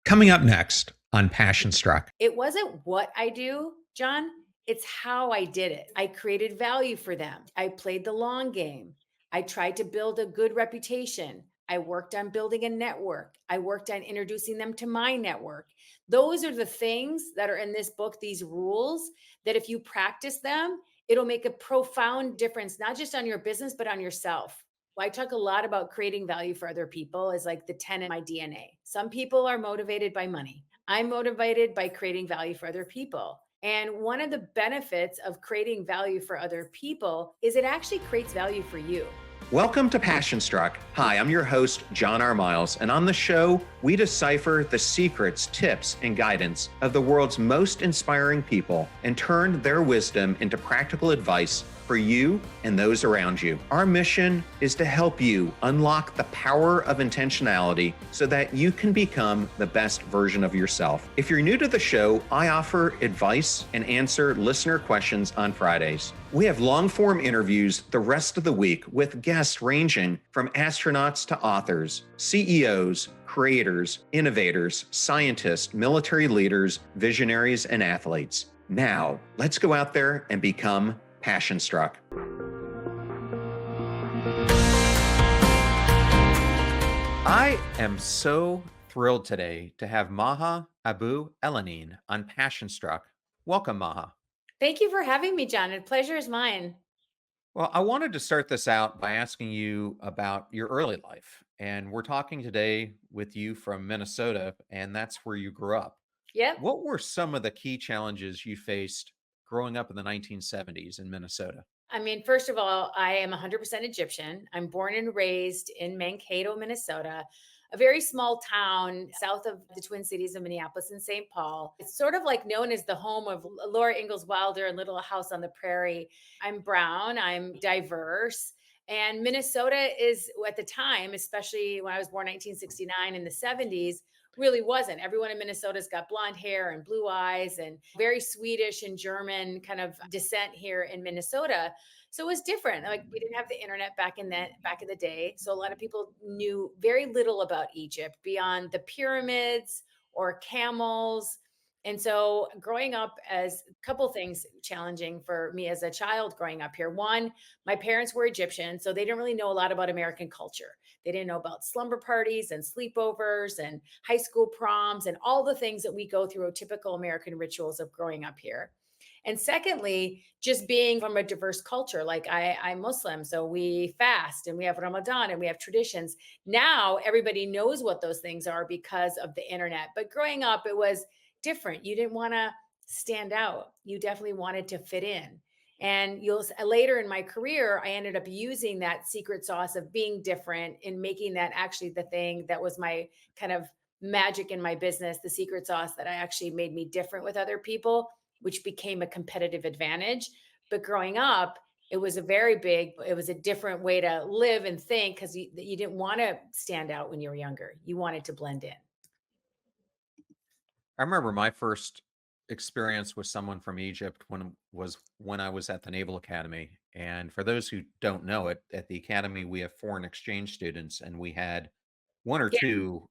Coming up next on Passion Struck. It wasn't what I do, John. It's how I did it. I created value for them. I played the long game. I tried to build a good reputation. I worked on building a network. I worked on introducing them to my network. Those are the things that are in this book, these rules that if you practice them, it'll make a profound difference, not just on your business, but on yourself. I talk a lot about creating value for other people as like the 10 in my DNA. Some people are motivated by money. I'm motivated by creating value for other people. And one of the benefits of creating value for other people is it actually creates value for you. Welcome to Passion Struck. Hi, I'm your host, John R. Miles, and on the show, we decipher the secrets, tips, and guidance of the world's most inspiring people and turn their wisdom into practical advice for you and those around you. Our mission is to help you unlock the power of intentionality so that you can become the best version of yourself. If you're new to the show, I offer advice and answer listener questions on Fridays. We have long-form interviews the rest of the week with guests ranging from astronauts to authors, CEOs, creators, innovators, scientists, military leaders, visionaries, and athletes. Now, let's go out there and become Passion Struck. I am so thrilled today to have Maha Abouelenein on Passion Struck. Welcome, Maha. Thank you for having me, John. The pleasure is mine. Well, I wanted to start this out by asking you about your early life. And we're talking today with you from Minnesota, and that's where you grew up. Yep. What were some of the key challenges you faced growing up in the 1970s in Minnesota? I mean, first of all, I am 100% Egyptian. I'm born and raised in Mankato, Minnesota, a very small town south of the Twin Cities of Minneapolis and St. Paul. It's sort of like known as the home of Laura Ingalls Wilder and Little House on the Prairie. I'm brown, I'm diverse. And Minnesota is at the time, especially when I was born 1969 in the 70s, really wasn't. Everyone in Minnesota's got blonde hair and blue eyes and very Swedish and German kind of descent here in Minnesota. So it was different. Like we didn't have the internet back in the day. So a lot of people knew very little about Egypt beyond the pyramids or camels. And so growing up as a couple things challenging for me as a child growing up here. One, my parents were Egyptian, so they didn't really know a lot about American culture. They didn't know about slumber parties and sleepovers and high school proms and all the things that we go through typical American rituals of growing up here. And secondly, just being from a diverse culture, like I'm Muslim, so we fast and we have Ramadan and we have traditions. Now everybody knows what those things are because of the internet. But growing up, it was different. You didn't want to stand out. You definitely wanted to fit in. And you'll later in my career, I ended up using that secret sauce of being different and making that actually the thing that was my kind of magic in my business, the secret sauce that I actually made me different with other people, which became a competitive advantage. But growing up, it was it was a different way to live and think because you didn't want to stand out when you were younger. You wanted to blend in. I remember my first experience with someone from Egypt when I was at the Naval Academy. And for those who don't know it, at the academy we have foreign exchange students, and we had one or Yeah. two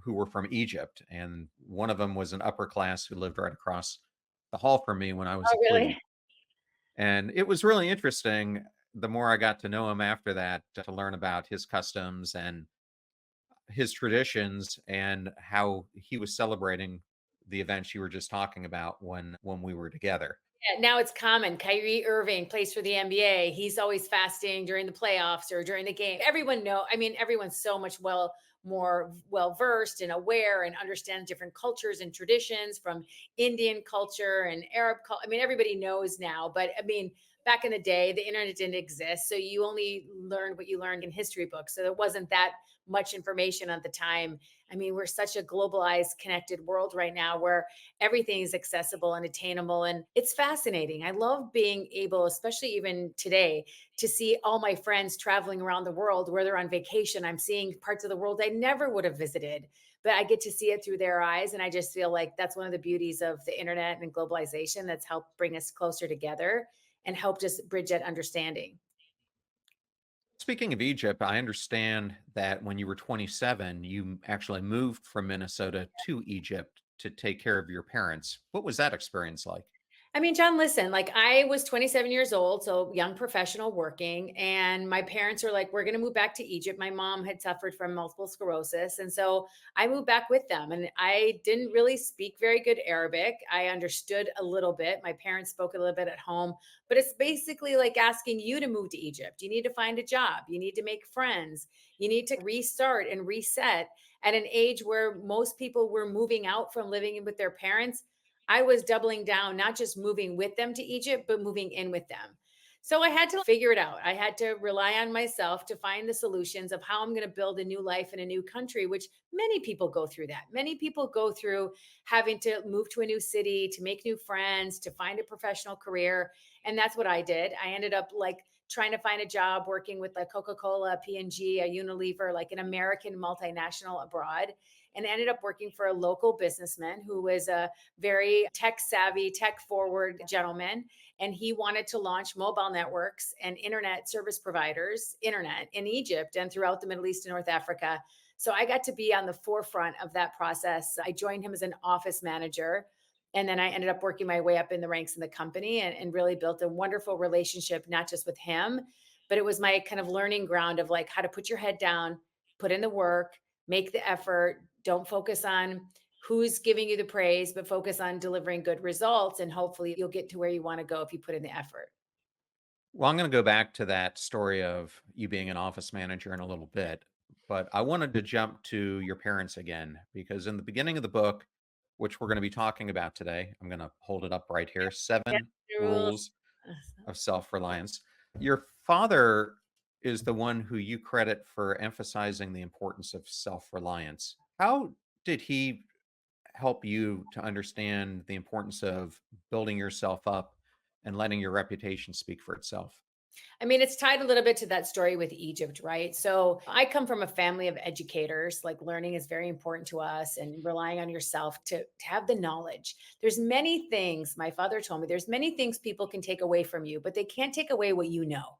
who were from Egypt, and one of them was an upper class who lived right across the hall from me when I was a Oh, plebe. really? And it was really interesting the more I got to know him after that to learn about his customs and his traditions and how he was celebrating the events you were just talking about when we were together. Yeah, now it's common. Kyrie Irving plays for the NBA. He's always fasting during the playoffs or during the game. I mean, everyone's so much more well versed and aware and understands different cultures and traditions from Indian culture and Arab culture. I mean, everybody knows now, but I mean, back in the day, the internet didn't exist. So you only learned what you learned in history books. So there wasn't that much information at the time. I mean, we're such a globalized, connected world right now where everything is accessible and attainable. And it's fascinating. I love being able, especially even today, to see all my friends traveling around the world where they're on vacation. I'm seeing parts of the world I never would have visited, but I get to see it through their eyes. And I just feel like that's one of the beauties of the internet and globalization that's helped bring us closer together and helped us bridge that understanding. Speaking of Egypt, I understand that when you were 27, you actually moved from Minnesota to Egypt to take care of your parents. What was that experience like? I mean, John, listen, like I was 27 years old, so young professional working, and my parents were like, we're going to move back to Egypt. My mom had suffered from multiple sclerosis. And so I moved back with them. And I didn't really speak very good Arabic. I understood a little bit. My parents spoke a little bit at home, but it's basically like asking you to move to Egypt. You need to find a job, you need to make friends, you need to restart and reset at an age where most people were moving out from living with their parents. I was doubling down, not just moving with them to Egypt, but moving in with them. So I had to figure it out. I had to rely on myself to find the solutions of how I'm going to build a new life in a new country, which many people go through that. Many people go through having to move to a new city, to make new friends, to find a professional career. And that's what I did. I ended up like trying to find a job working with like Coca-Cola, P&G, a Unilever, like an American multinational abroad, and ended up working for a local businessman who was a very tech savvy, tech forward gentleman. And he wanted to launch mobile networks and internet service providers, internet in Egypt and throughout the Middle East and North Africa. So I got to be on the forefront of that process. I joined him as an office manager. And then I ended up working my way up in the ranks in the company and really built a wonderful relationship, not just with him, but it was my kind of learning ground of like how to put your head down, put in the work, make the effort, don't focus on who's giving you the praise, but focus on delivering good results. And hopefully you'll get to where you want to go if you put in the effort. Well, I'm going to go back to that story of you being an office manager in a little bit, but I wanted to jump to your parents again because in the beginning of the book, which we're going to be talking about today, I'm going to hold it up right here, Yeah, 7 the rules. rules of self-reliance. Your father is the one who you credit for emphasizing the importance of self-reliance. How did he help you to understand the importance of building yourself up and letting your reputation speak for itself? I mean, it's tied a little bit to that story with Egypt, right? So I come from a family of educators. Like learning is very important to us and relying on yourself to have the knowledge. There's many things, my father told me, there's many things people can take away from you, but they can't take away what you know.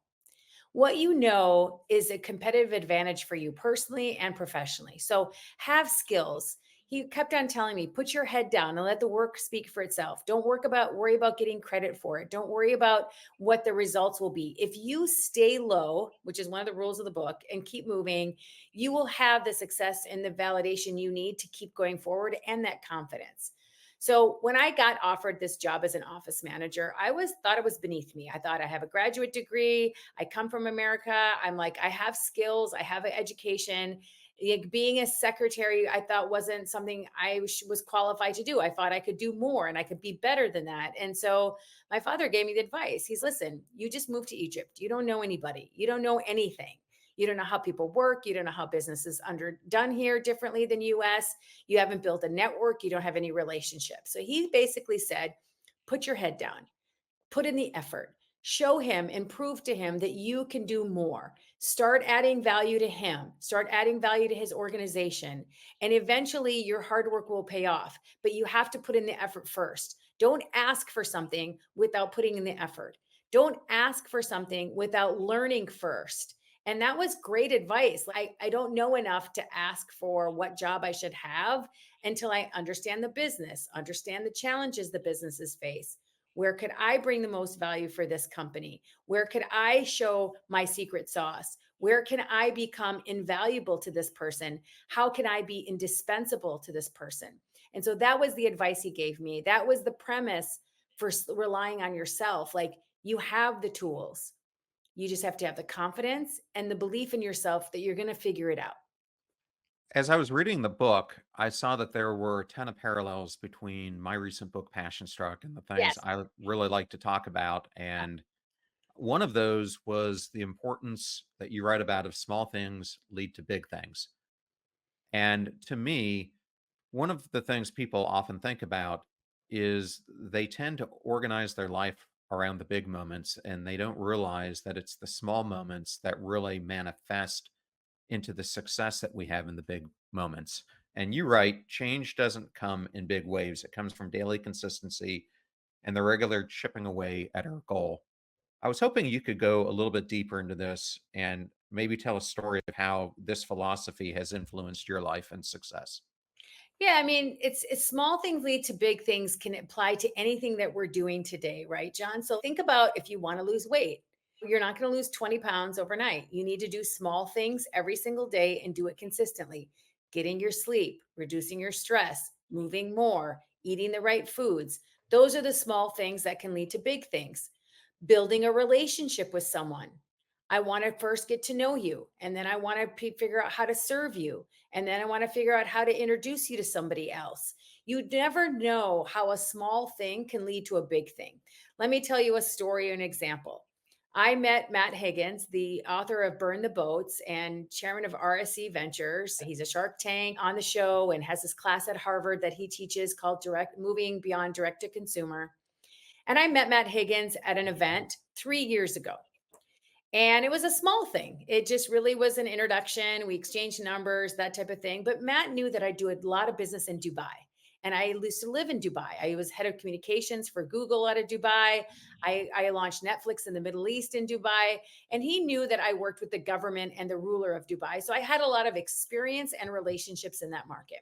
What you know is a competitive advantage for you personally and professionally. So have skills. He kept on telling me, put your head down and let the work speak for itself. Don't worry about getting credit for it. Don't worry about what the results will be. If you stay low, which is one of the rules of the book, and keep moving, you will have the success and the validation you need to keep going forward and that confidence. So when I got offered this job as an office manager, I was thought it was beneath me. I thought I have a graduate degree. I come from America. I'm like, I have skills. I have an education. Like, being a secretary, I thought wasn't something I was qualified to do. I thought I could do more and I could be better than that. And so my father gave me the advice. He's, listen, you just moved to Egypt. You don't know anybody. You don't know anything. You don't know how people work. You don't know how business is done here differently than US. You haven't built a network. You don't have any relationships. So he basically said, put your head down, put in the effort, show him and prove to him that you can do more. Start adding value to him, start adding value to his organization. And eventually your hard work will pay off. But you have to put in the effort first. Don't ask for something without putting in the effort. Don't ask for something without learning first. And that was great advice. I don't know enough to ask for what job I should have until I understand the business, understand the challenges the businesses face. Where could I bring the most value for this company? Where could I show my secret sauce? Where can I become invaluable to this person? How can I be indispensable to this person? And so that was the advice he gave me. That was the premise for relying on yourself. Like, you have the tools. You just have to have the confidence and the belief in yourself that you're going to figure it out. As I was reading the book, I saw that there were a ton of parallels between my recent book, Passion Struck, and the things Yes. I really like to talk about. And one of those was the importance that you write about of small things lead to big things. And to me, one of the things people often think about is they tend to organize their life around the big moments and they don't realize that it's the small moments that really manifest into the success that we have in the big moments. And you're right, change doesn't come in big waves. It comes from daily consistency and the regular chipping away at our goal. I was hoping you could go a little bit deeper into this and maybe tell a story of how this philosophy has influenced your life and success. Yeah, I mean, it's small things lead to big things can apply to anything that we're doing today, right, John? So think about if you want to lose weight. You're not going to lose 20 pounds overnight. You need to do small things every single day and do it consistently. Getting your sleep, reducing your stress, moving more, eating the right foods. Those are the small things that can lead to big things. Building a relationship with someone. I want to first get to know you, and then I want to figure out how to serve you, and then I want to figure out how to introduce you to somebody else. You never know how a small thing can lead to a big thing. Let me tell you a story, an example. I met Matt Higgins, the author of Burn the Boats and chairman of RSE Ventures. He's a Shark Tank on the show and has this class at Harvard that he teaches called Direct Moving Beyond Direct to Consumer. And I met Matt Higgins at an event 3 years ago. And it was a small thing. It just really was an introduction. We exchanged numbers, that type of thing. But Matt knew that I do a lot of business in Dubai. And I used to live in Dubai. I was head of communications for Google out of Dubai. I launched Netflix in the Middle East in Dubai. And he knew that I worked with the government and the ruler of Dubai. So I had a lot of experience and relationships in that market.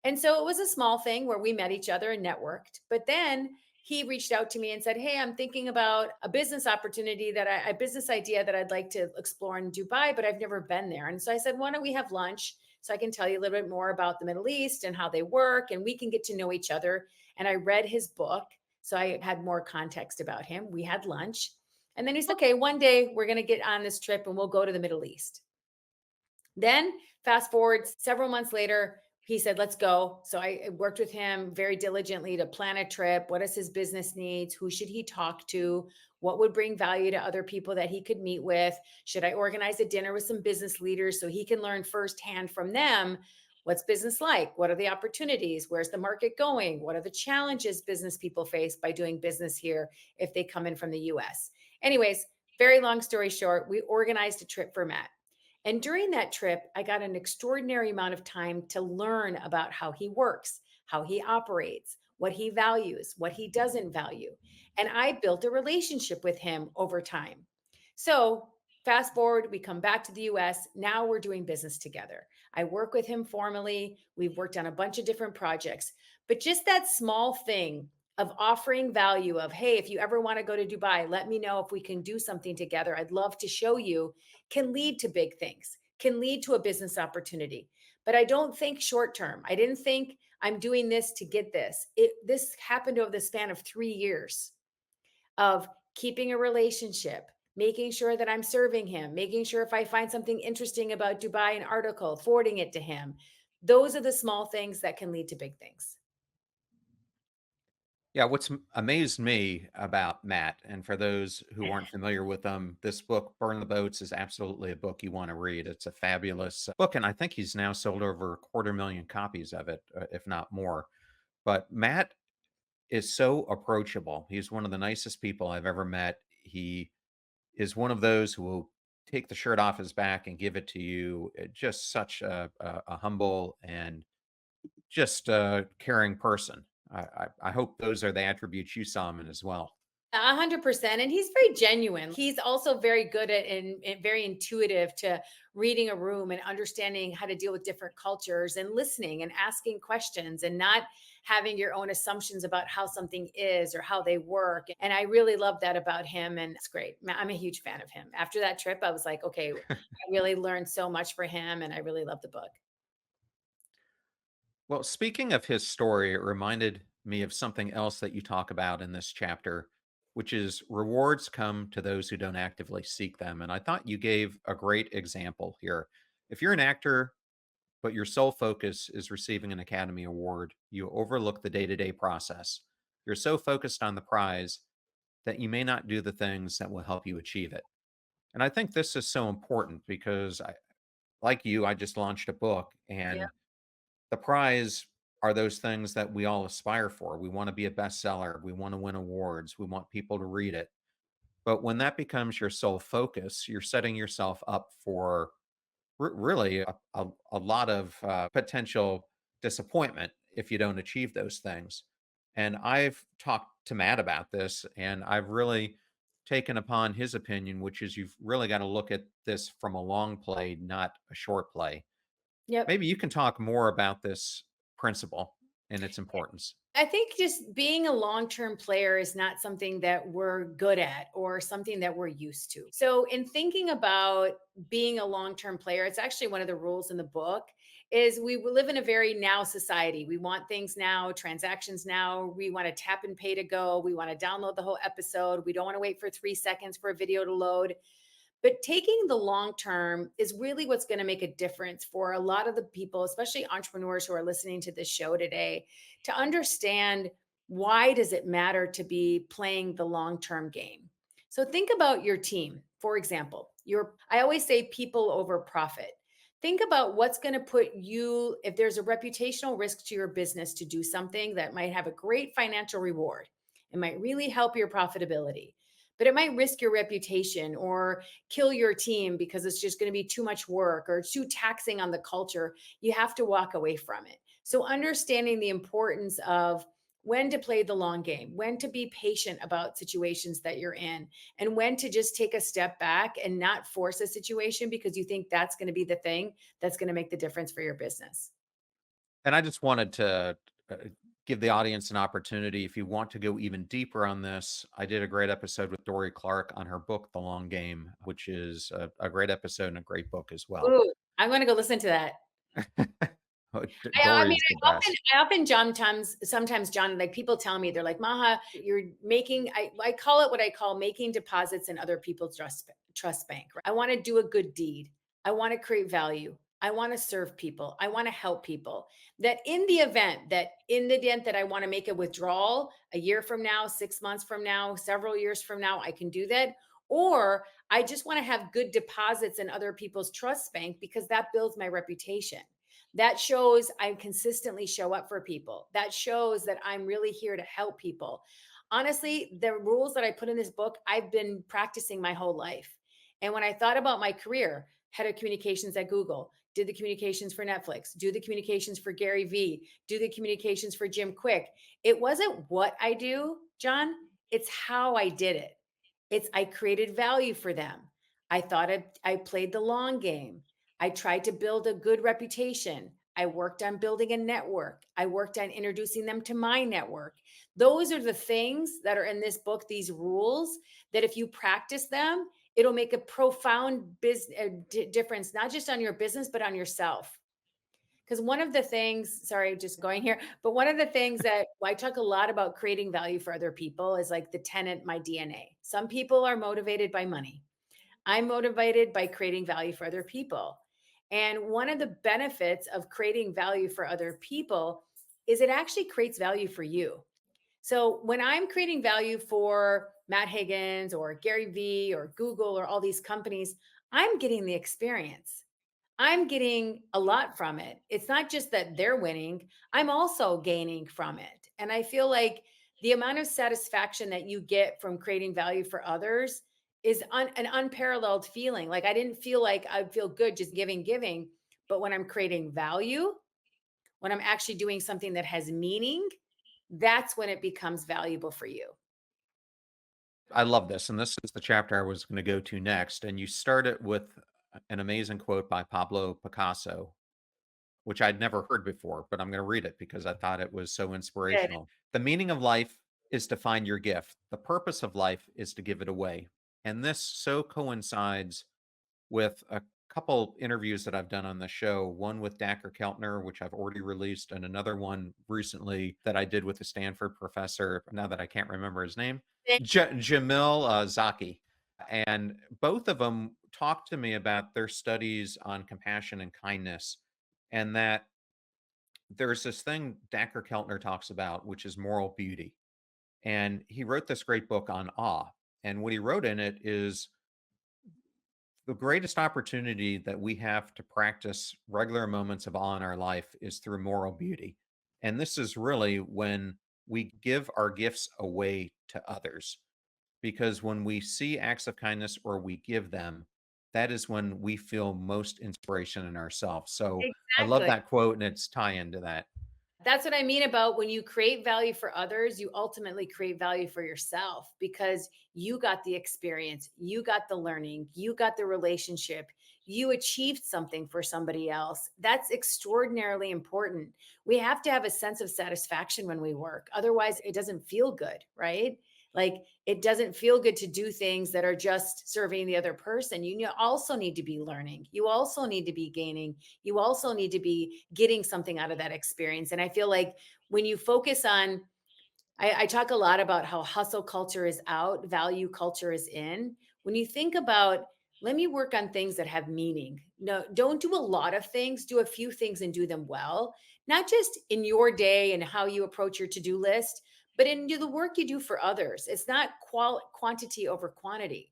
And so it was a small thing where we met each other and networked. But then he reached out to me and said, "Hey, I'm thinking about a business opportunity a business idea that I'd like to explore in Dubai, but I've never been there." And so I said, "Why don't we have lunch so I can tell you a little bit more about the Middle East and how they work and we can get to know each other." And I read his book. So I had more context about him. We had lunch. And then he said, "Okay, one day we're going to get on this trip and we'll go to the Middle East." Then, fast forward several months later, he said, "Let's go." So I worked with him very diligently to plan a trip. What is his business needs? Who should he talk to? What would bring value to other people that he could meet with? Should I organize a dinner with some business leaders so he can learn firsthand from them? What's business like? What are the opportunities? Where's the market going? What are the challenges business people face by doing business here if they come in from the US? Anyways, very long story short, we organized a trip for Matt. And during that trip, I got an extraordinary amount of time to learn about how he works, how he operates, what he values, what he doesn't value. And I built a relationship with him over time. So, fast forward, we come back to the US. Now we're doing business together. I work with him formally. We've worked on a bunch of different projects. But just that small thing of offering value of, "Hey, if you ever want to go to Dubai, let me know if we can do something together. I'd love to show you," can lead to big things, can lead to a business opportunity. But I don't think short term. I didn't think I'm doing this to get this. This happened over the span of 3 years of keeping a relationship, making sure that I'm serving him, making sure if I find something interesting about Dubai, an article, forwarding it to him. Those are the small things that can lead to big things. Yeah, what's amazed me about Matt, and for those who aren't familiar with him, this book, Burn the Boats, is absolutely a book you want to read. It's a fabulous book, and I think he's now sold over 250,000 copies of it, if not more. But Matt is so approachable. He's one of the nicest people I've ever met. He is one of those who will take the shirt off his back and give it to you. Just such a humble and just a caring person. I hope those are the attributes you saw him in as well. 100%. And he's very genuine. He's also very good at and very intuitive to reading a room and understanding how to deal with different cultures and listening and asking questions and not having your own assumptions about how something is or how they work. And I really love that about him. And it's great. I'm a huge fan of him. After that trip, I was like, okay, I really learned so much for him. And I really love the book. Well, speaking of his story, it reminded me of something else that you talk about in this chapter, which is rewards come to those who don't actively seek them. And I thought you gave a great example here. If you're an actor, but your sole focus is receiving an Academy Award, you overlook the day to day process. You're so focused on the prize that you may not do the things that will help you achieve it. And I think this is so important because like you, I just launched a book, Yeah. and the prize are those things that we all aspire for. We want to be a bestseller. We want to win awards. We want people to read it. But when that becomes your sole focus, you're setting yourself up for really a lot of potential disappointment if you don't achieve those things. And I've talked to Matt about this, and I've really taken upon his opinion, which is you've really got to look at this from a long play, not a short play. Yep. Maybe you can talk more about this principle and its importance. I think just being a long term player is not something that we're good at or something that we're used to. So, in thinking about being a long term player, it's actually one of the rules in the book. Is we live in a very now society. We want things now, transactions now. We want to tap and pay to go. We want to download the whole episode. We don't want to wait for 3 seconds for a video to load. But taking the long term is really what's going to make a difference for a lot of the people, especially entrepreneurs who are listening to this show today, to understand why does it matter to be playing the long-term game. So think about your team. For example, your I always say people over profit. Think about what's going to put you, if there's a reputational risk to your business to do something that might have a great financial reward. It might really help your profitability, but it might risk your reputation or kill your team because it's just going to be too much work or too taxing on the culture. You have to walk away from it. So, understanding the importance of when to play the long game, when to be patient about situations that you're in, and when to just take a step back and not force a situation because you think that's going to be the thing that's going to make the difference for your business. And I just wanted to give the audience an opportunity. If you want to go even deeper on this, I did a great episode with Dory Clark on her book, The Long Game, which is a great episode and a great book as well. Ooh, I'm going to go listen to that. I Dory mean, is the best. I often sometimes John, like people tell me, they're like, Maha, you're making, I call it what I call making deposits in other people's trust bank. I want to do a good deed. I want to create value. I want to serve people. I want to help people. That in the event that I want to make a withdrawal a year from now, 6 months from now, several years from now, I can do that. Or I just want to have good deposits in other people's trust bank because that builds my reputation. That shows I consistently show up for people. That shows that I'm really here to help people. Honestly, the rules that I put in this book, I've been practicing my whole life. And when I thought about my career, head of communications at Google, did the communications for Netflix, do the communications for Gary Vee, do the communications for Jim Quick. It wasn't what I do, John, it's how I did it. It's I created value for them. I played the long game. I tried to build a good reputation. I worked on building a network. I worked on introducing them to my network. Those are the things that are in this book, these rules that if you practice them, it'll make a profound difference, not just on your business, but on yourself. Because one of the things, sorry, just going here, but one of the things that I talk a lot about creating value for other people is like the tenet, my DNA. Some people are motivated by money. I'm motivated by creating value for other people. And one of the benefits of creating value for other people is it actually creates value for you. So when I'm creating value for Matt Higgins or Gary Vee or Google or all these companies, I'm getting the experience. I'm getting a lot from it. It's not just that they're winning, I'm also gaining from it. And I feel like the amount of satisfaction that you get from creating value for others is an unparalleled feeling. Like I didn't feel like I feel good just giving, but when I'm creating value, when I'm actually doing something that has meaning, that's when it becomes valuable for you. I love this. And this is the chapter I was going to go to next. And you start it with an amazing quote by Pablo Picasso, which I'd never heard before, but I'm going to read it because I thought it was so Good. inspirational. The meaning of life is to find your gift. The purpose of life is to give it away. And this so coincides with a couple interviews that I've done on the show, one with Dacker Keltner, which I've already released, and another one recently that I did with a Stanford professor, now that I can't remember his name, Jamil Zaki. And both of them talked to me about their studies on compassion and kindness, and that there's this thing Dacker Keltner talks about, which is moral beauty. And he wrote this great book on awe. And what he wrote in it is the greatest opportunity that we have to practice regular moments of awe in our life is through moral beauty. And this is really when we give our gifts away to others. Because when we see acts of kindness or we give them, that is when we feel most inspiration in ourselves. So I love Exactly. that quote and its tie into that. That's what I mean about when you create value for others, you ultimately create value for yourself because you got the experience, you got the learning, you got the relationship, you achieved something for somebody else. That's extraordinarily important. We have to have a sense of satisfaction when we work. Otherwise, it doesn't feel good, right? Like it doesn't feel good to do things that are just serving the other person. Also need to be learning. You also need to be gaining. You also need to be getting something out of that experience. And I feel like when you focus on, I talk a lot about how hustle culture is out, value culture is in. When you think about, let me work on things that have meaning. No, don't do a lot of things, do a few things and do them well, not just in your day and how you approach your to do list, but in the work you do for others. It's not quantity over quantity.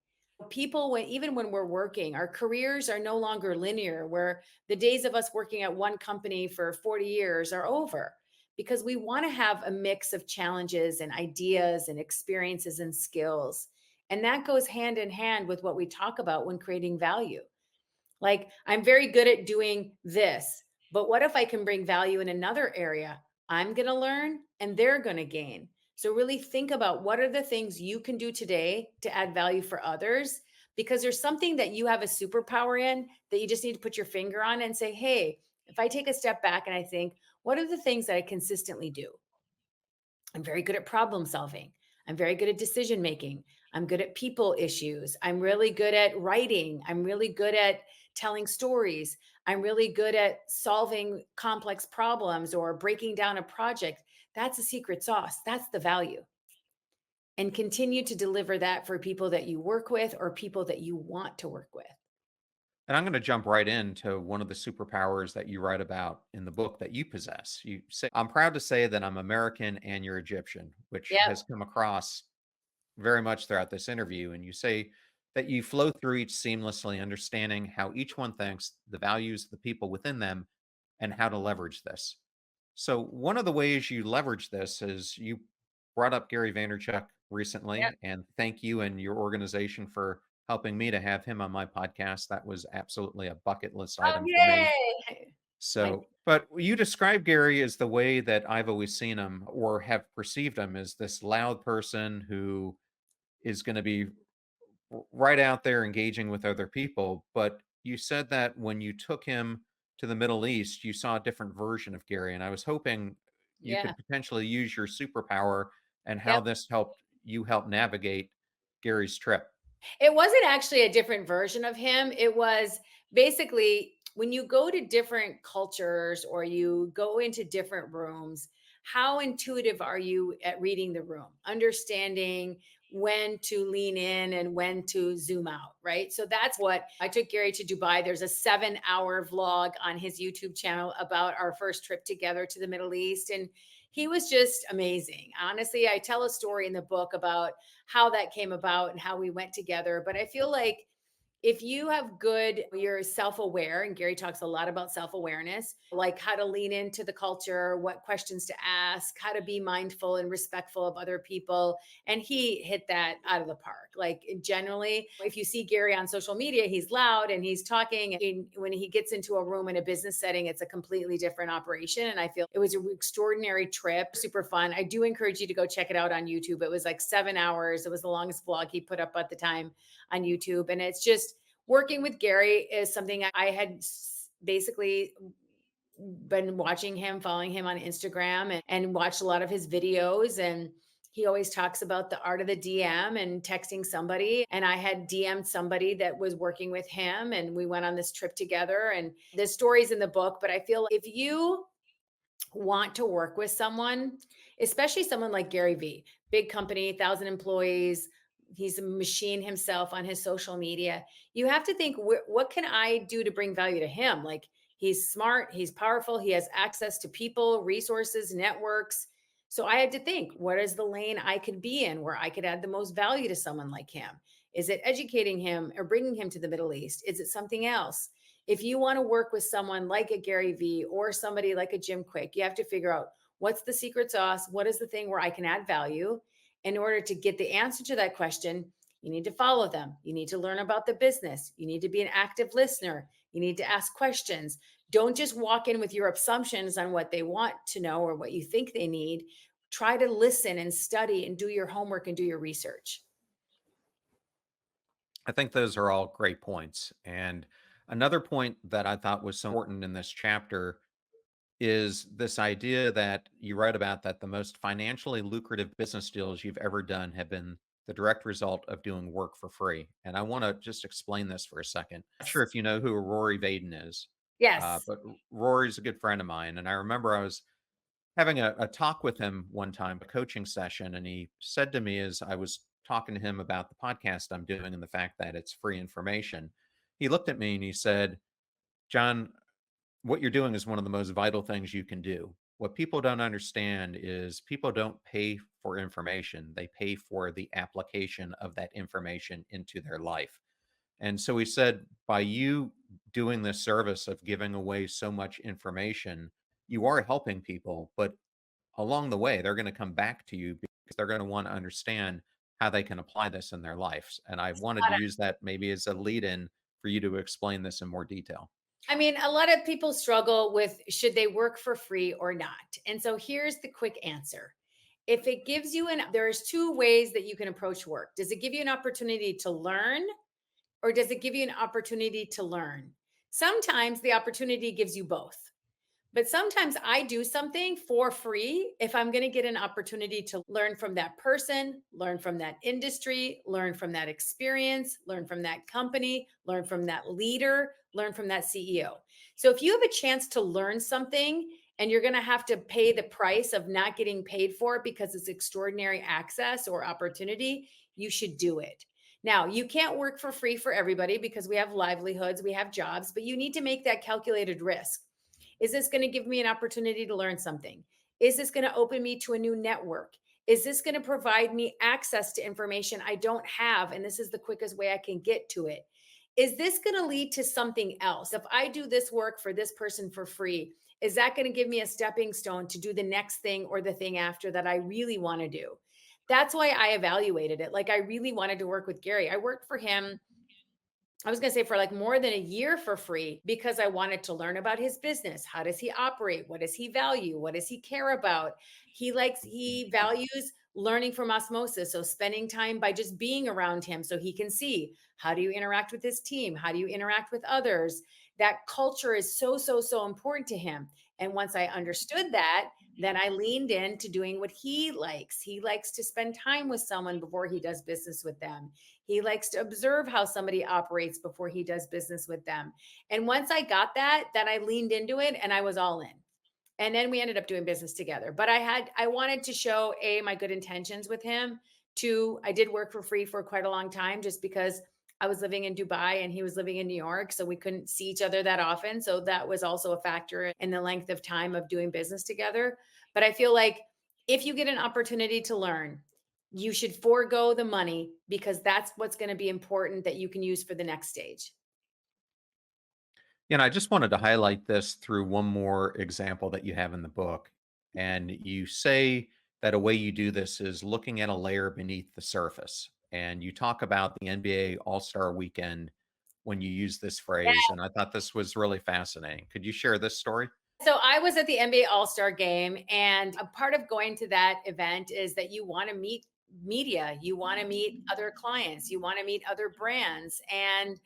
People, even when we're working, our careers are no longer linear, where the days of us working at one company for 40 years are over because we want to have a mix of challenges and ideas and experiences and skills. And that goes hand in hand with what we talk about when creating value. Like, I'm very good at doing this, but what if I can bring value in another area? I'm going to learn and they're going to gain. So, really think about what are the things you can do today to add value for others, because there's something that you have a superpower in that you just need to put your finger on and say, hey, if I take a step back and I think, what are the things that I consistently do? I'm very good at problem solving. I'm very good at decision making. I'm good at people issues. I'm really good at writing. I'm really good at telling stories. I'm really good at solving complex problems or breaking down a project. That's a secret sauce. That's the value. And continue to deliver that for people that you work with or people that you want to work with. And I'm going to jump right into one of the superpowers that you write about in the book that you possess. You say, I'm proud to say that I'm American and you're Egyptian, which Yep. has come across very much throughout this interview. And you say that you flow through each seamlessly, understanding how each one thinks, the values of the people within them, and how to leverage this. So, one of the ways you leverage this is you brought up Gary Vaynerchuk Yep. recently, and thank you and your organization for helping me to have him on my podcast. That was absolutely a bucket list Oh, item for me. yay. My, So, but you describe Gary as the way that I've always seen him or have perceived him as this loud person who is going to be right out there engaging with other people. But you said that when you took him to the Middle East, you saw a different version of Gary. And I was hoping you yeah. could potentially use your superpower and how Yep. this helped you help navigate Gary's trip. It wasn't actually a different version of him. It was basically when you go to different cultures or you go into different rooms, how intuitive are you at reading the room, understanding when to lean in and when to zoom out, right? So that's what I took Gary to Dubai. There's a 7-hour vlog on his YouTube channel about our first trip together to the Middle East. And he was just amazing. Honestly, I tell a story in the book about how that came about and how we went together. But I feel like if you have good, you're self-aware, and Gary talks a lot about self-awareness, like how to lean into the culture, what questions to ask, how to be mindful and respectful of other people. And he hit that out of the park. Like generally, if you see Gary on social media, he's loud and he's talking. And when he gets into a room in a business setting, it's a completely different operation. And I feel it was an extraordinary trip, super fun. I do encourage you to go check it out on YouTube. It was like 7 hours. It was the longest vlog he put up at the time on YouTube. And it's just, working with Gary is something I had basically been watching him, following him on Instagram and watched a lot of his videos. And he always talks about the art of the DM and texting somebody. And I had DM'd somebody that was working with him and we went on this trip together. And the stories in the book, but I feel if you want to work with someone, especially someone like Gary Vee, big company, 1,000 employees. He's a machine himself on his social media. You have to think, what can I do to bring value to him? Like he's smart, he's powerful, he has access to people, resources, networks. So I had to think, what is the lane I could be in where I could add the most value to someone like him? Is it educating him or bringing him to the Middle East? Is it something else? If you want to work with someone like a Gary Vee or somebody like a Jim Quick, you have to figure out what's the secret sauce? What is the thing where I can add value? In order to get the answer to that question, you need to follow them. You need to learn about the business. You need to be an active listener. You need to ask questions. Don't just walk in with your assumptions on what they want to know or what you think they need. Try to listen and study and do your homework and do your research. I think those are all great points. And another point that I thought was so important in this chapter is this idea that you write about, that the most financially lucrative business deals you've ever done have been the direct result of doing work for free. And I want to just explain this for a second. Not sure Yes. if you know who Rory Vaden is, Yes. but Rory's a good friend of mine. And I remember I was having a talk with him one time, a coaching session, and he said to me as I was talking to him about the podcast I'm doing and the fact that it's free information, he looked at me and he said, John, what you're doing is one of the most vital things you can do. What people don't understand is people don't pay for information, they pay for the application of that information into their life. And so he said, by you doing this service of giving away so much information, you are helping people, but along the way, they're going to come back to you because they're going to want to understand how they can apply this in their lives. And I wanted to use that maybe as a lead in for you to explain this in more detail. I mean, a lot of people struggle with should they work for free or not. And so here's the quick answer. If it gives you there's two ways that you can approach work. Does it give you an opportunity to learn or does it give you an opportunity to learn? Sometimes the opportunity gives you both. But sometimes I do something for free if I'm going to get an opportunity to learn from that person, learn from that industry, learn from that experience, learn from that company, learn from that leader, learn from that CEO. So if you have a chance to learn something and you're going to have to pay the price of not getting paid for it because it's extraordinary access or opportunity, you should do it. Now, you can't work for free for everybody because we have livelihoods, we have jobs, but you need to make that calculated risk. Is this going to give me an opportunity to learn something? Is this going to open me to a new network? Is this going to provide me access to information I don't have? And this is the quickest way I can get to it. Is this going to lead to something else? If I do this work for this person for free, is that going to give me a stepping stone to do the next thing or the thing after that I really want to do? That's why I evaluated it. Like I really wanted to work with Gary. I worked for him, I was going to say, for like more than a year for free because I wanted to learn about his business. How does he operate? What does he value? What does he care about? He values learning from osmosis. So spending time by just being around him so he can see, how do you interact with his team? How do you interact with others? That culture is so important to him. And once I understood that, then I leaned into doing what he likes. He likes to spend time with someone before he does business with them. He likes to observe how somebody operates before he does business with them. And once I got that, then I leaned into it and I was all in. And then we ended up doing business together. But I wanted to show my good intentions with him. Two, I did work for free for quite a long time just because I was living in Dubai and he was living in New York. So we couldn't see each other that often. So that was also a factor in the length of time of doing business together. But I feel like if you get an opportunity to learn, you should forego the money because that's what's going to be important that you can use for the next stage. I just wanted to highlight this through one more example that you have in the book. And you say that a way you do this is looking at a layer beneath the surface. And you talk about the NBA All Star weekend when you use this phrase. And I thought this was really fascinating. Could you share this story? So I was at the NBA All-Star game, and a part of going to that event is that you want to meet media, you want to meet other clients, you want to meet other brands. And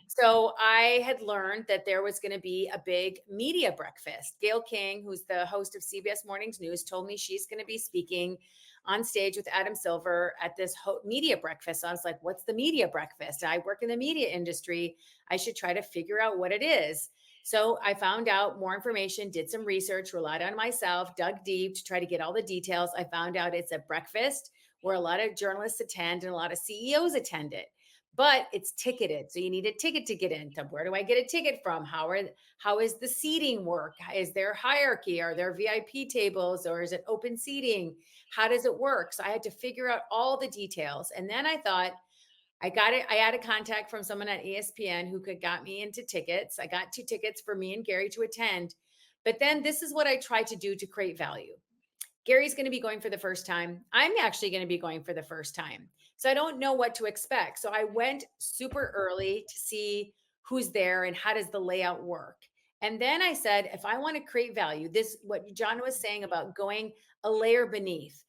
so I had learned that there was going to be a big media breakfast. Gail King, who's the host of CBS Mornings News, told me she's going to be speaking on stage with Adam Silver at this media breakfast. So I was like, what's the media breakfast? I work in the media industry. I should try to figure out what it is. So I found out more information, did some research, relied on myself, dug deep to try to get all the details. I found out it's a breakfast where a lot of journalists attend and a lot of CEOs attend it. But it's ticketed. So you need a ticket to get in. So where do I get a ticket from? How is the seating work? Is there hierarchy? Are there VIP tables or is it open seating? How does it work? So I had to figure out all the details. And then I thought, I got it. I had a contact from someone at ESPN who could got me into tickets. I got 2 tickets for me and Gary to attend. But then this is what I try to do to create value. Gary's going to be going for the first time. I'm actually going to be going for the first time. So I don't know what to expect. So I went super early to see who's there and how does the layout work. And then I said, if I want to create value, this, what John was saying about going a layer beneath,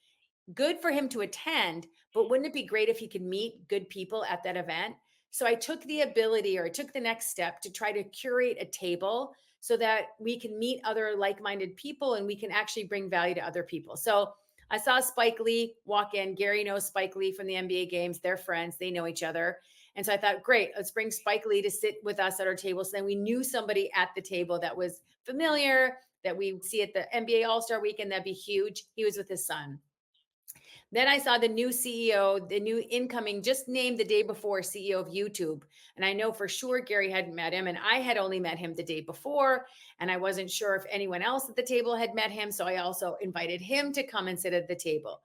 good for him to attend, but wouldn't it be great if he could meet good people at that event? So I took the ability, or I took the next step to try to curate a table so that we can meet other like-minded people and we can actually bring value to other people. So I saw Spike Lee walk in. Gary knows Spike Lee from the NBA games. They're friends, they know each other. And so I thought, great, let's bring Spike Lee to sit with us at our table. So then we knew somebody at the table that was familiar, that we see at the NBA All-Star weekend. That'd be huge. He was with his son. Then I saw the new CEO, the new incoming, just named the day before, CEO of YouTube. And I know for sure Gary hadn't met him, and I had only met him the day before. And I wasn't sure if anyone else at the table had met him. So I also invited him to come and sit at the table.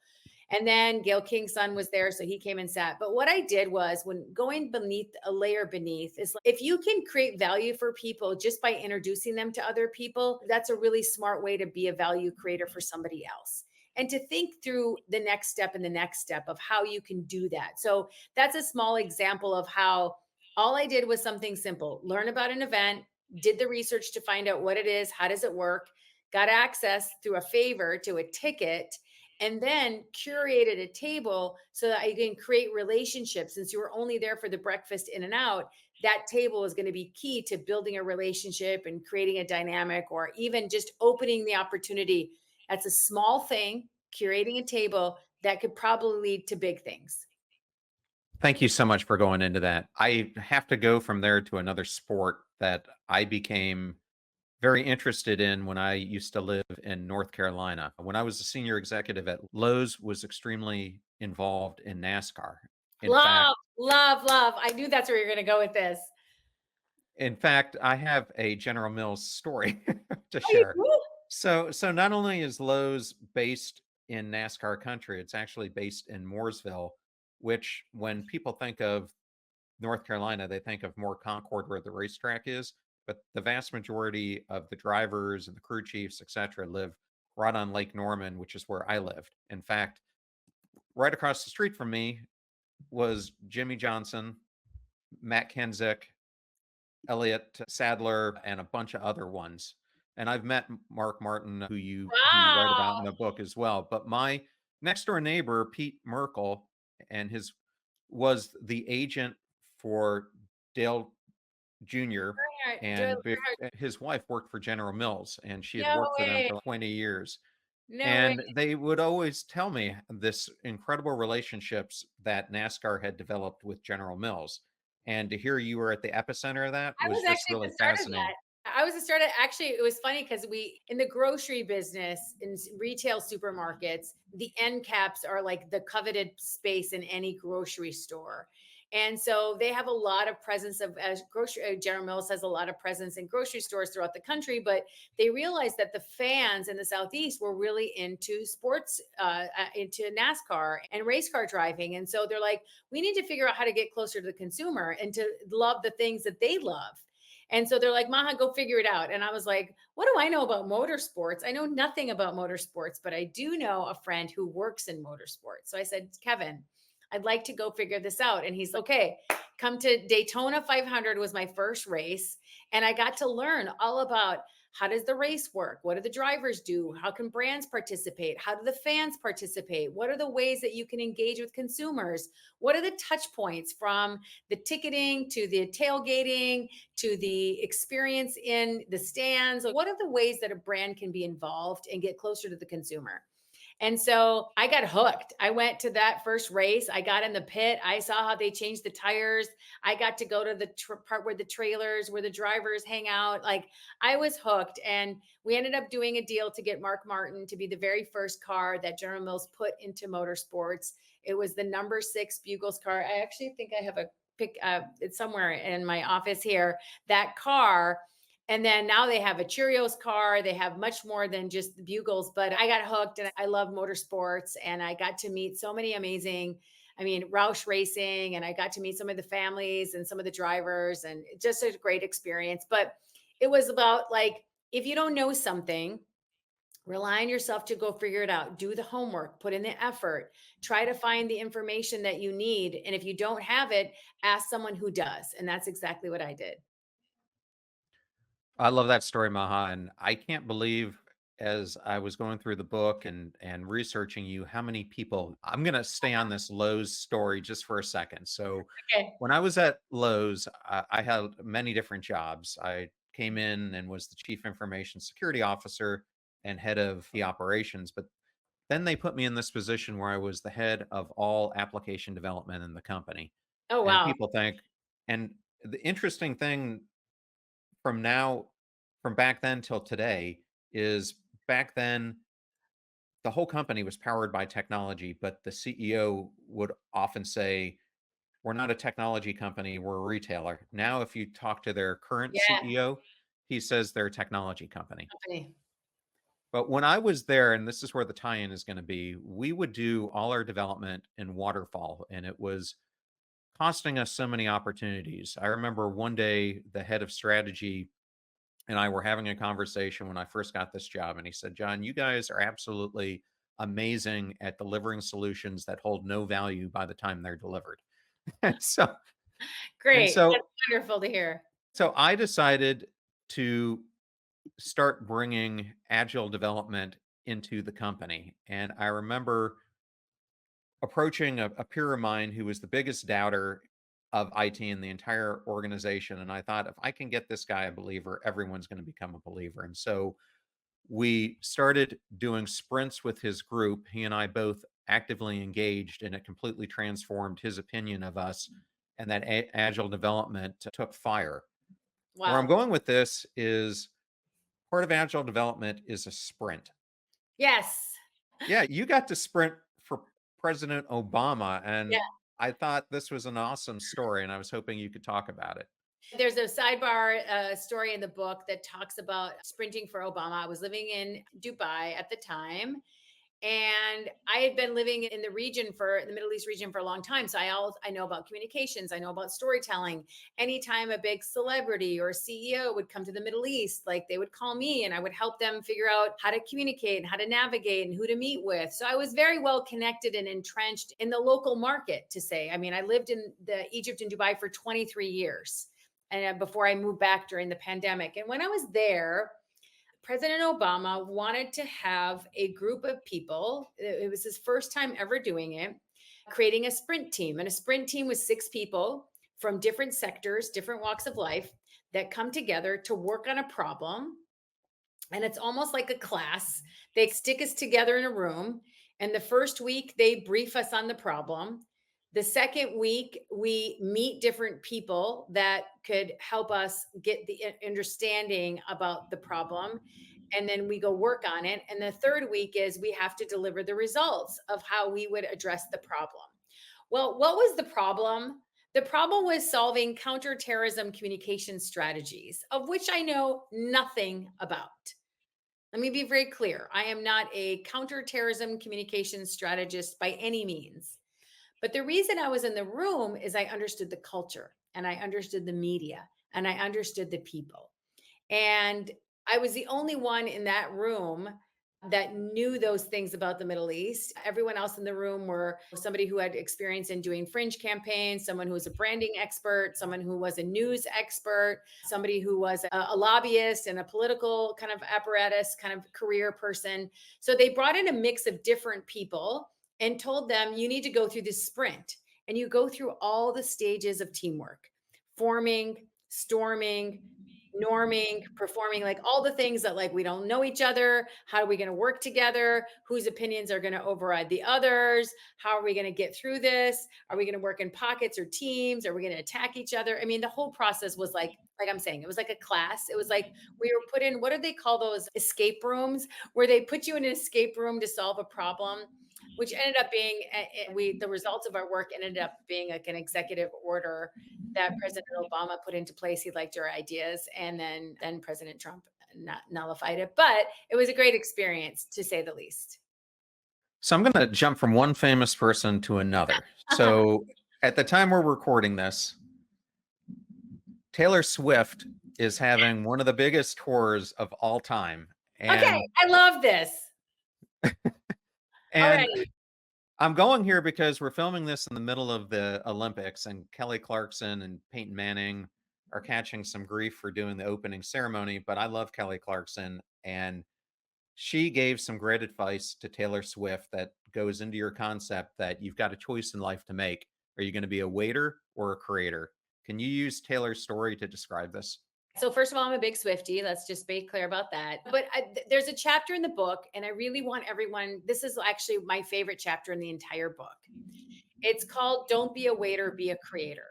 And then Gail King's son was there, so he came and sat. But what I did was, when going beneath a layer beneath, is like, if you can create value for people just by introducing them to other people, that's a really smart way to be a value creator for somebody else. And to think through the next step and the next step of how you can do that. So that's a small example of how all I did was something simple: learn about an event, did the research to find out what it is, how does it work, got access through a favor to a ticket, and then curated a table so that I can create relationships. Since you were only there for the breakfast in and out, that table is going to be key to building a relationship and creating a dynamic, or even just opening the opportunity. That's a small thing, curating a table that could probably lead to big things. Thank you so much for going into that. I have to go from there to another sport that I became very interested in when I used to live in North Carolina. When I was a senior executive at Lowe's, was extremely involved in NASCAR. In fact, Love, love, love. I knew that's where you're going to go with this. I have a General Mills story to Oh, you share. do? So not only is Lowe's based in NASCAR country, it's actually based in Mooresville, which when people think of North Carolina, they think of more Concord where the racetrack is, but the vast majority of the drivers and the crew chiefs, etc., live right on Lake Norman, which is where I lived. In fact, right across the street from me was Jimmy Johnson, Matt Kenseth, Elliott Sadler, and a bunch of other ones. And I've met Mark Martin, who you write about in Wow. the book as well. But my next door neighbor, Pete Merkel, and his was the agent for Dale Jr. and his wife worked for General Mills, and she had No worked for them way. for 20 years. No way. And they would always tell me this incredible relationships that NASCAR had developed with General Mills. And to hear you were at the epicenter of that I was was just actually at really the start of fascinating. that. I was the start of, actually, it was funny because we, in the grocery business, in retail supermarkets, the end caps are like the coveted space in any grocery store. And so they have a lot of presence of, as grocery, General Mills has a lot of presence in grocery stores throughout the country, but they realized that the fans in the Southeast were really into sports, into NASCAR and race car driving. And so they're like, we need to figure out how to get closer to the consumer and to love the things that they love. And so they're like, Maha, go figure it out. And I was like, what do I know about motorsports? I know nothing about motorsports, but I do know a friend who works in motorsports. So I said, Kevin, I'd like to go figure this out. And he's like, okay, come to Daytona 500 was my first race. And I got to learn all about, how does the race work? What do the drivers do? How can brands participate? How do the fans participate? What are the ways that you can engage with consumers? What are the touch points from the ticketing to the tailgating to the experience in the stands? What are the ways that a brand can be involved and get closer to the consumer? And so I got hooked. I went to that first race. I got in the pit. I saw how they changed the tires. I got to go to the part where the trailers, where the drivers hang out. Like, I was hooked. And we ended up doing a deal to get Mark Martin to be the very first car that General Mills put into motorsports. It was the number 6 Bugles car. I actually think I have a pic. It's somewhere in my office here. That car. And then now they have a Cheerios car. They have much more than just the Bugles, but I got hooked and I love motorsports, and I got to meet so many amazing, I mean, Roush Racing, and I got to meet some of the families and some of the drivers, and just a great experience. But it was about, like, if you don't know something, rely on yourself to go figure it out. Do the homework, put in the effort, try to find the information that you need. And if you don't have it, ask someone who does. And that's exactly what I did. I love that story, Maha, and I can't believe as I was going through the book and researching you, how many people I'm gonna stay on this Lowe's story just for a second. So Okay. when I was at Lowe's, I had many different jobs. I came in and was the chief information security officer and head of the operations, but then they put me in this position where I was the head of all application development in the company. Oh, And wow. people think, and the interesting thing from now from back then till today is back then the whole company was powered by technology, but the CEO would often say, "We're not a technology company, we're a retailer." Now, if you talk to their current Yeah. CEO, he says they're a technology company. Company. But when I was there, and this is where the tie-in is gonna be, we would do all our development in waterfall, and it was costing us so many opportunities. I remember one day the head of strategy and I were having a conversation when I first got this job, and he said, "John, you guys are absolutely amazing at delivering solutions that hold no value by the time they're delivered." And so and Great. That's so wonderful to hear. so I decided to start bringing agile development into the company, and I remember approaching a peer of mine who was the biggest doubter of IT in the entire organization, and I thought, "If I can get this guy a believer, everyone's gonna become a believer." And so we started doing sprints with his group. He and I both actively engaged, and it completely transformed his opinion of us. And that agile development took fire. Where I'm Wow. going with this is part of agile development is a sprint. Yes. Yeah, you got to sprint for President Obama, Yeah. and I thought this was an awesome story, and I was hoping you could talk about it. There's a sidebar story in the book that talks about sprinting for Obama. I was living in Dubai at the time, and I had been living in the region for the Middle East region for a long time. So I know about communications, I know about storytelling. Anytime a big celebrity or CEO would come to the Middle East, like they would call me and I would help them figure out how to communicate and how to navigate and who to meet with. So I was very well connected and entrenched in the local market, to say. I mean, I lived in the Egypt and Dubai for 23 years. And before I moved back during the pandemic. And when I was there, President Obama wanted to have a group of people. It was his first time ever doing it, creating a sprint team. And a sprint team was 6 people from different sectors, different walks of life that come together to work on a problem. And it's almost like a class. They stick us together in a room. And the first week, they brief us on the problem. The second week, we meet different people that could help us get the understanding about the problem. And then we go work on it. And the third week is we have to deliver the results of how we would address the problem. Well, what was the problem? The problem was solving counterterrorism communication strategies, of which I know nothing about. Let me be very clear. I am not a counterterrorism communication strategist by any means. But the reason I was in the room is I understood the culture and I understood the media and I understood the people. And I was the only one in that room that knew those things about the Middle East. Everyone else in the room were somebody who had experience in doing fringe campaigns, someone who was a branding expert, someone who was a news expert, somebody who was a lobbyist and a political kind of apparatus kind of career person. So they brought in a mix of different people and told them, you need to go through this sprint. And you go through all the stages of teamwork: forming, storming, norming, performing, like all the things that, like, we don't know each other. How are we going to work together? Whose opinions are going to override the others? How are we going to get through this? Are we going to work in pockets or teams? Are we going to attack each other? I mean, the whole process was like I'm saying, it was like a class. It was like we were put in, what do they call those escape rooms, where they put you in an escape room to solve a problem, which ended up being the results of our work ended up being like an executive order that President Obama put into place. He liked our ideas, and then President Trump nullified it. But it was a great experience, to say the least. So I'm gonna jump from one famous person to another. So at the time we're recording this, Taylor Swift is having one of the biggest tours of all time. Okay, And I love this. and Alrighty. I'm going here because we're filming this in the middle of the Olympics and Kelly Clarkson and Peyton Manning are catching some grief for doing the opening ceremony, but I love Kelly Clarkson, and she gave some great advice to Taylor Swift that goes into your concept that you've got a choice in life to make. Are you going to be a waiter or a creator? Can you use Taylor's story to describe this? So first of all, I'm a big Swiftie. Let's just be clear about that. But there's a chapter in the book, and I really want everyone. This is actually my favorite chapter in the entire book. It's called "Don't Be a Waiter, Be a Creator."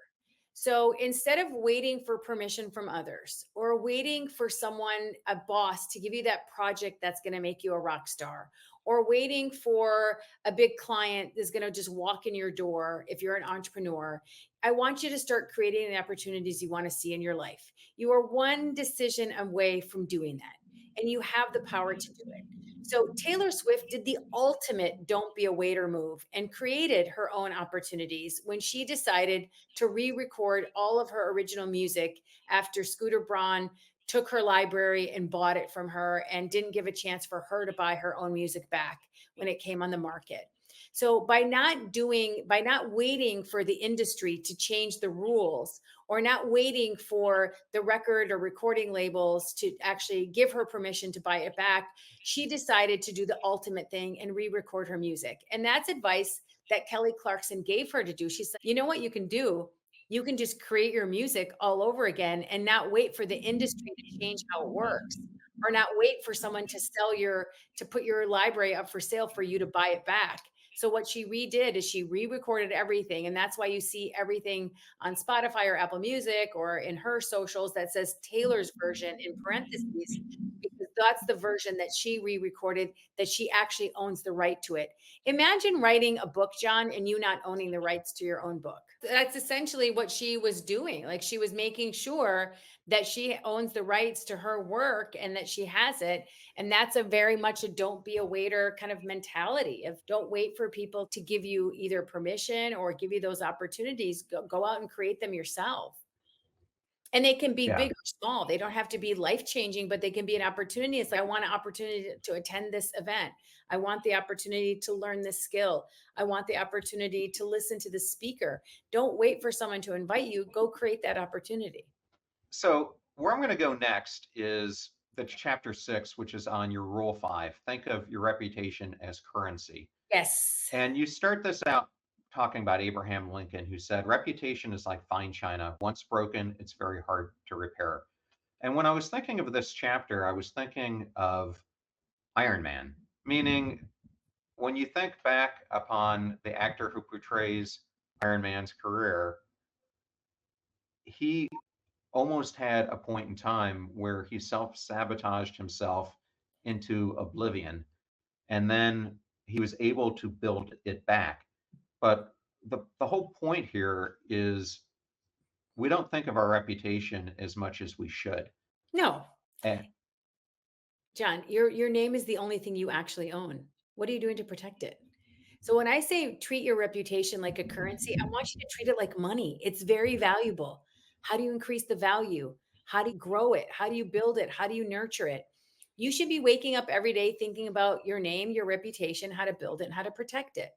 So instead of waiting for permission from others or waiting for someone, a boss, to give you that project that's going to make you a rock star, or waiting for a big client that's going to just walk in your door if you're an entrepreneur, I want you to start creating the opportunities you want to see in your life. You are one decision away from doing that, and you have the power to do it. So Taylor Swift did the ultimate don't be a waiter move and created her own opportunities when she decided to re-record all of her original music after Scooter Braun took her library and bought it from her and didn't give a chance for her to buy her own music back when it came on the market. So by not waiting for the industry to change the rules or not waiting for the record or recording labels to actually give her permission to buy it back, she decided to do the ultimate thing and re-record her music. And that's advice that Kelly Clarkson gave her to do. She said, you know what you can do? You can just create your music all over again and not wait for the industry to change how it works, or not wait for someone to put your library up for sale for you to buy it back. So what she redid is she re-recorded everything. And that's why you see everything on Spotify or Apple Music or in her socials that says Taylor's version in parentheses, because that's the version that she re-recorded, that she actually owns the right to it. Imagine writing a book, John, and you not owning the rights to your own book. That's essentially what she was doing. Like, she was making sure that she owns the rights to her work and that she has it. And that's a very much a don't be a waiter kind of mentality of don't wait for people to give you either permission or give you those opportunities. Go out and create them yourself. And they can be Yeah. big or small. They don't have to be life changing, but they can be an opportunity. It's like, I want an opportunity to attend this event. I want the opportunity to learn this skill. I want the opportunity to listen to the speaker. Don't wait for someone to invite you. Go create that opportunity. So, where I'm going to go next is the chapter 6, which is on your rule 5. Think of your reputation as currency. Yes. And you start this out talking about Abraham Lincoln, who said, reputation is like fine china. Once broken, it's very hard to repair. And when I was thinking of this chapter, I was thinking of Iron Man, meaning when you think back upon the actor who portrays Iron Man's career, he almost had a point in time where he self sabotaged himself into oblivion. And then he was able to build it back. But the whole point here is we don't think of our reputation as much as we should. No, And John, your name is the only thing you actually own. What are you doing to protect it? So when I say treat your reputation like a currency, I want you to treat it like money. It's very valuable. How do you increase the value? How do you grow it? How do you build it? How do you nurture it? You should be waking up every day thinking about your name, your reputation, how to build it, and how to protect it.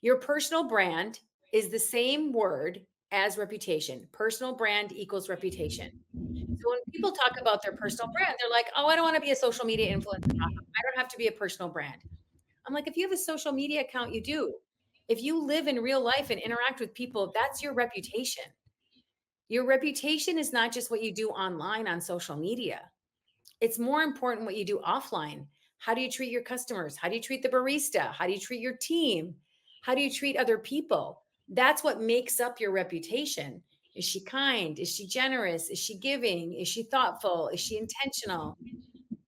Your personal brand is the same word as reputation. Personal brand equals reputation. So when people talk about their personal brand, they're like, oh, I don't want to be a social media influencer. I don't have to be a personal brand. I'm like, if you have a social media account, you do. If you live in real life and interact with people, that's your reputation. Your reputation is not just what you do online on social media. It's more important what you do offline. How do you treat your customers? How do you treat the barista? How do you treat your team? How do you treat other people? That's what makes up your reputation. Is she kind? Is she generous? Is she giving? Is she thoughtful? Is she intentional?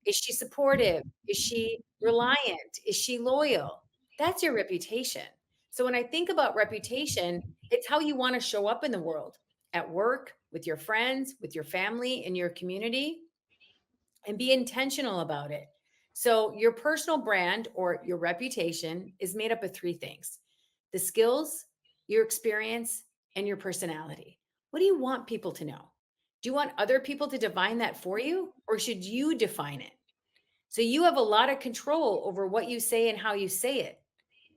Is she supportive? Is she reliant? Is she loyal? That's your reputation. So when I think about reputation, it's how you want to show up in the world, at work, with your friends, with your family, in your community, and be intentional about it. So your personal brand or your reputation is made up of three things: the skills, your experience, and your personality. What do you want people to know? Do you want other people to define that for you, or should you define it? So you have a lot of control over what you say and how you say it.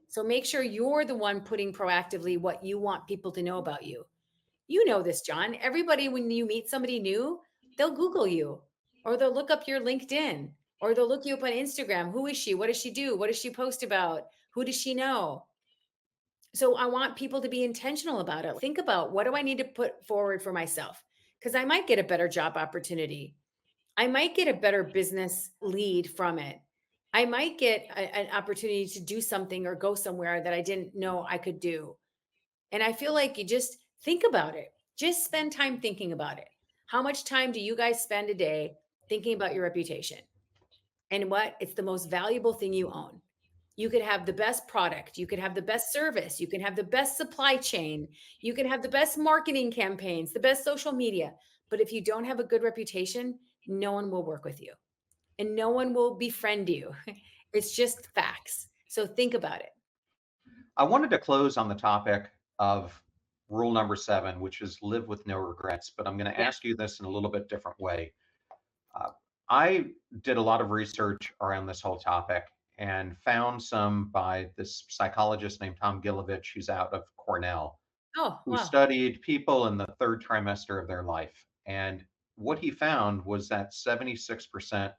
So make sure you're the one putting proactively what you want people to know about you. You know this, John. Everybody, when you meet somebody new, they'll Google you or they'll look up your LinkedIn or they'll look you up on Instagram. Who is she? What does she do? What does she post about? Who does she know? So I want people to be intentional about it. Think about, what do I need to put forward for myself? Because I might get a better job opportunity. I might get a better business lead from it. I might get an opportunity to do something or go somewhere that I didn't know I could do. And I feel like you just think about it. Just spend time thinking about it. How much time do you guys spend a day thinking about your reputation? And what? It's the most valuable thing you own. You could have the best product, you could have the best service, you can have the best supply chain, you can have the best marketing campaigns, the best social media. But if you don't have a good reputation, no one will work with you and no one will befriend you. It's just facts. So think about it. I wanted to close on the topic of rule number 7, which is live with no regrets. But I'm going to Yeah. ask you this in a little bit different way. Uh, I did a lot of research around this whole topic and found some by this psychologist named Tom Gilovich, who's out of Cornell, Oh, who wow. studied people in the third trimester of their life. And what he found was that 76%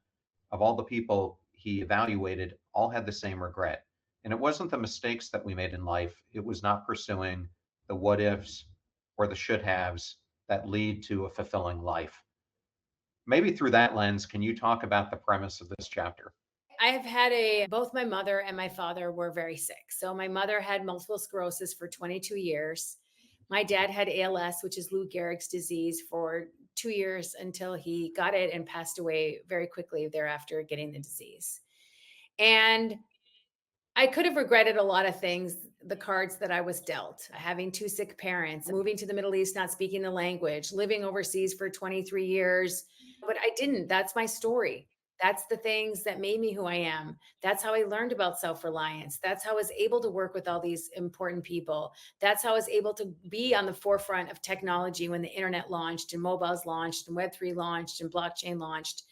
of all the people he evaluated all had the same regret. And it wasn't the mistakes that we made in life, it was not pursuing the what ifs or the should haves that lead to a fulfilling life. Maybe through that lens, can you talk about the premise of this chapter? I've had both my mother and my father were very sick. So my mother had multiple sclerosis for 22 years. My dad had ALS, which is Lou Gehrig's disease, for 2 years until he got it and passed away very quickly thereafter getting the disease. And I could have regretted a lot of things, the cards that I was dealt, having two sick parents, moving to the Middle East, not speaking the language, living overseas for 23 years. But I didn't. That's my story. That's the things that made me who I am. That's how I learned about self reliance. That's how I was able to work with all these important people. That's how I was able to be on the forefront of technology when the internet launched and mobiles launched and Web3 launched and blockchain launched.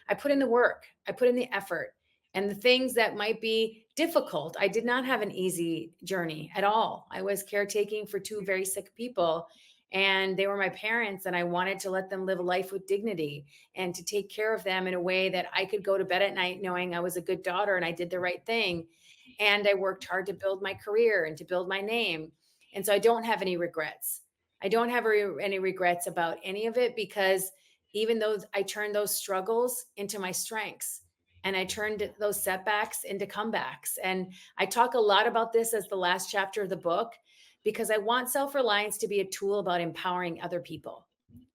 I put in the work, I put in the effort and the things that might be difficult. I did not have an easy journey at all. I was caretaking for two very sick people, and they were my parents, and I wanted to let them live a life with dignity and to take care of them in a way that I could go to bed at night knowing I was a good daughter and I did the right thing. And I worked hard to build my career and to build my name. And so I don't have any regrets. I don't have any regrets about any of it, because even though I turned those struggles into my strengths, and I turned those setbacks into comebacks. And I talk a lot about this as the last chapter of the book, because I want self reliance to be a tool about empowering other people.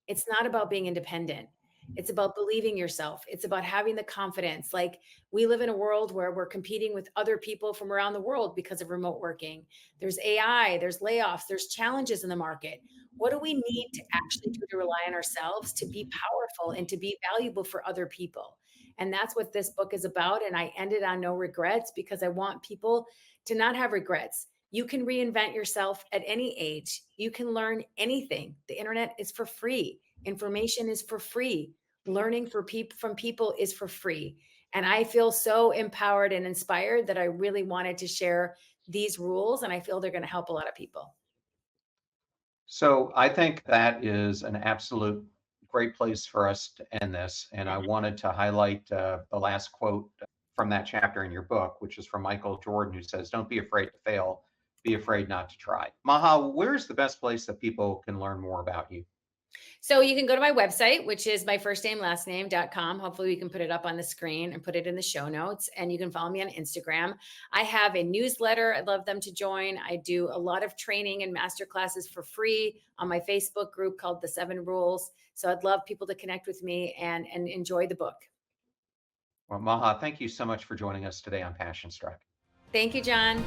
It's not about being independent. It's about believing yourself. It's about having the confidence. Like, we live in a world where we're competing with other people from around the world because of remote working. There's AI, there's layoffs, there's challenges in the market. What do we need to actually do to rely on ourselves to be powerful and to be valuable for other people? And that's what this book is about. And I ended on no regrets because I want people to not have regrets. You can reinvent yourself at any age. You can learn anything. The internet is for free. Information is for free. Learning from people is for free. And I feel so empowered and inspired that I really wanted to share these rules. And I feel they're going to help a lot of people. So I think that is an absolute great place for us to end this. And I Mhm. wanted to highlight the last quote from that chapter in your book, which is from Michael Jordan, who says, "Don't be afraid to fail, be afraid not to try." Maha, where's the best place that people can learn more about you? So you can go to my website, which is my first name, last name.com. Hopefully we can put it up on the screen and put it in the show notes. And you can follow me on Instagram. I have a newsletter. I'd love them to join. I do a lot of training and master classes for free on my Facebook group called The 7 Rules. So I'd love people to connect with me and enjoy the book. Well, Maha, thank you so much for joining us today on Passion Struck. Thank you, John.